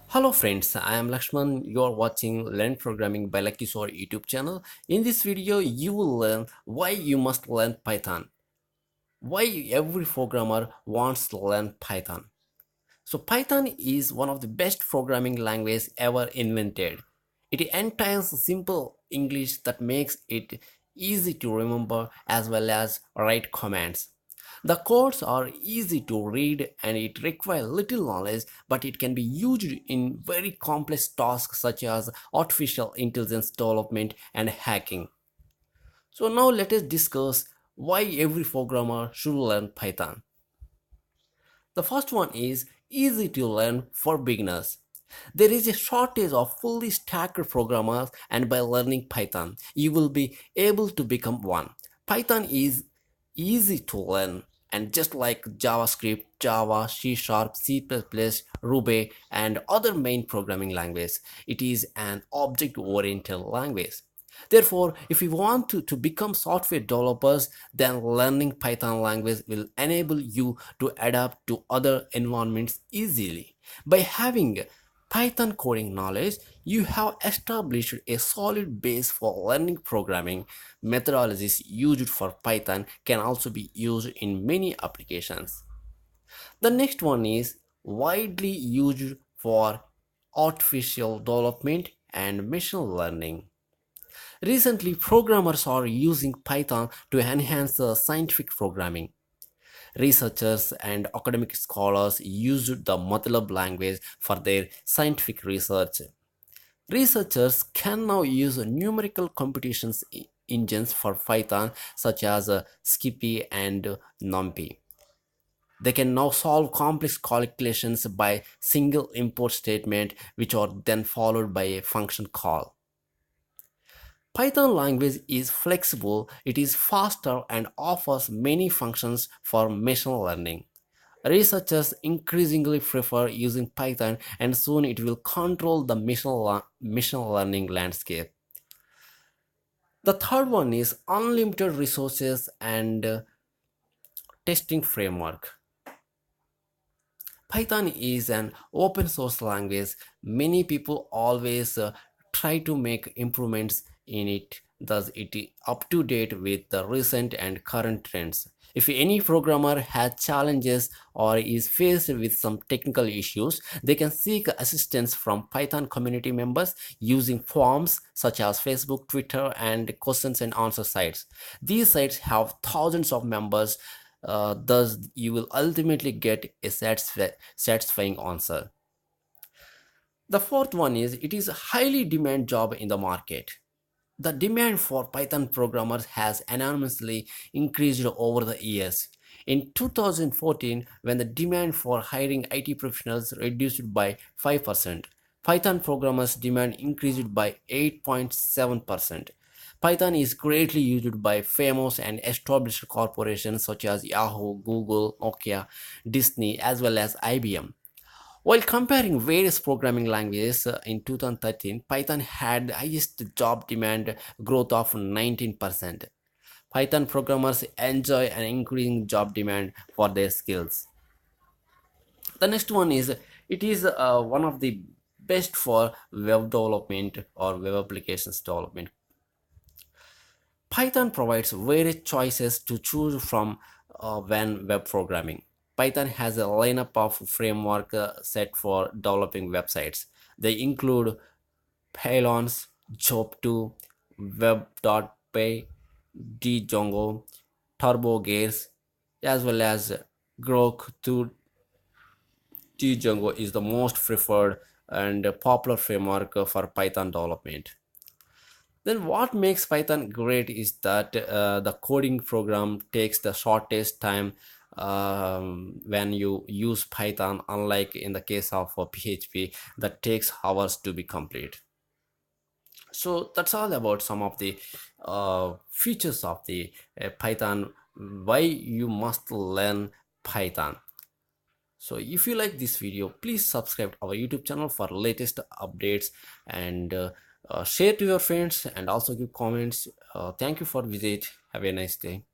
Hello friends, I am Lakshman. You are watching Learn Programming by Lucky Soar YouTube channel. In this video, you will learn why you must learn Python. Why every programmer wants to learn Python. So Python is one of the best programming languages ever invented. It entails simple English that makes it easy to remember as well as write commands. The codes are easy to read and it requires little knowledge, but it can be used in very complex tasks such as artificial intelligence development and hacking. So now let us discuss why every programmer should learn Python. The first one is easy to learn for beginners. There is a shortage of fully stacked programmers, and by learning Python, you will be able to become one. Python is easy to learn, and just like JavaScript, Java, C Sharp, C++, Ruby, and other main programming languages, it is an object oriented language. Therefore, if you want to become software developers, then learning Python language will enable you to adapt to other environments easily. By having Python coding knowledge, you have established a solid base for learning programming. Methodologies used for Python can also be used in many applications. The next one is widely used for artificial development and machine learning. Recently, programmers are using Python to enhance scientific programming. Researchers and academic scholars use the MATLAB language for their scientific research. Researchers can now use numerical computations engines for Python such as Skippy and NumPy. They can now solve complex calculations by single import statement which are then followed by a function call. Python language is flexible, it is faster and offers many functions for machine learning. Researchers increasingly prefer using Python and soon it will control the machine learning landscape. The third one is unlimited resources and testing framework. Python is an open source language. Many people always try to make improvements in it, thus it is up to date with the recent and current trends. If any programmer has challenges or is faced with some technical issues, they can seek assistance from Python community members using forums such as Facebook, Twitter, and questions and answer sites. These sites have thousands of members, thus you will ultimately get a satisfying answer. The fourth one is it is a highly demand job in the market. The demand for Python programmers has enormously increased over the years. In 2014, when the demand for hiring IT professionals reduced by 5%, Python programmers' demand increased by 8.7%. Python is greatly used by famous and established corporations such as Yahoo, Google, Nokia, Disney, as well as IBM. While comparing various programming languages in 2013, Python had the highest job demand growth of 19%. Python programmers enjoy an increasing job demand for their skills. The next one is it is one of the best for web development or web applications development. Python provides various choices to choose from when web programming. Python has a lineup of framework set for developing websites. They include Pylons, Job2, Web.py, Django, TurboGears, as well as Grok. To Django is the most preferred and popular framework for Python development. Then what makes Python great is that the coding program takes the shortest time when you use Python, unlike in the case of PHP that takes hours to be complete. So that's all about some of the features of the Python, why you must learn Python. So if you like this video, please subscribe our YouTube channel for latest updates and share to your friends and also give comments. Thank you for visit. Have a nice day.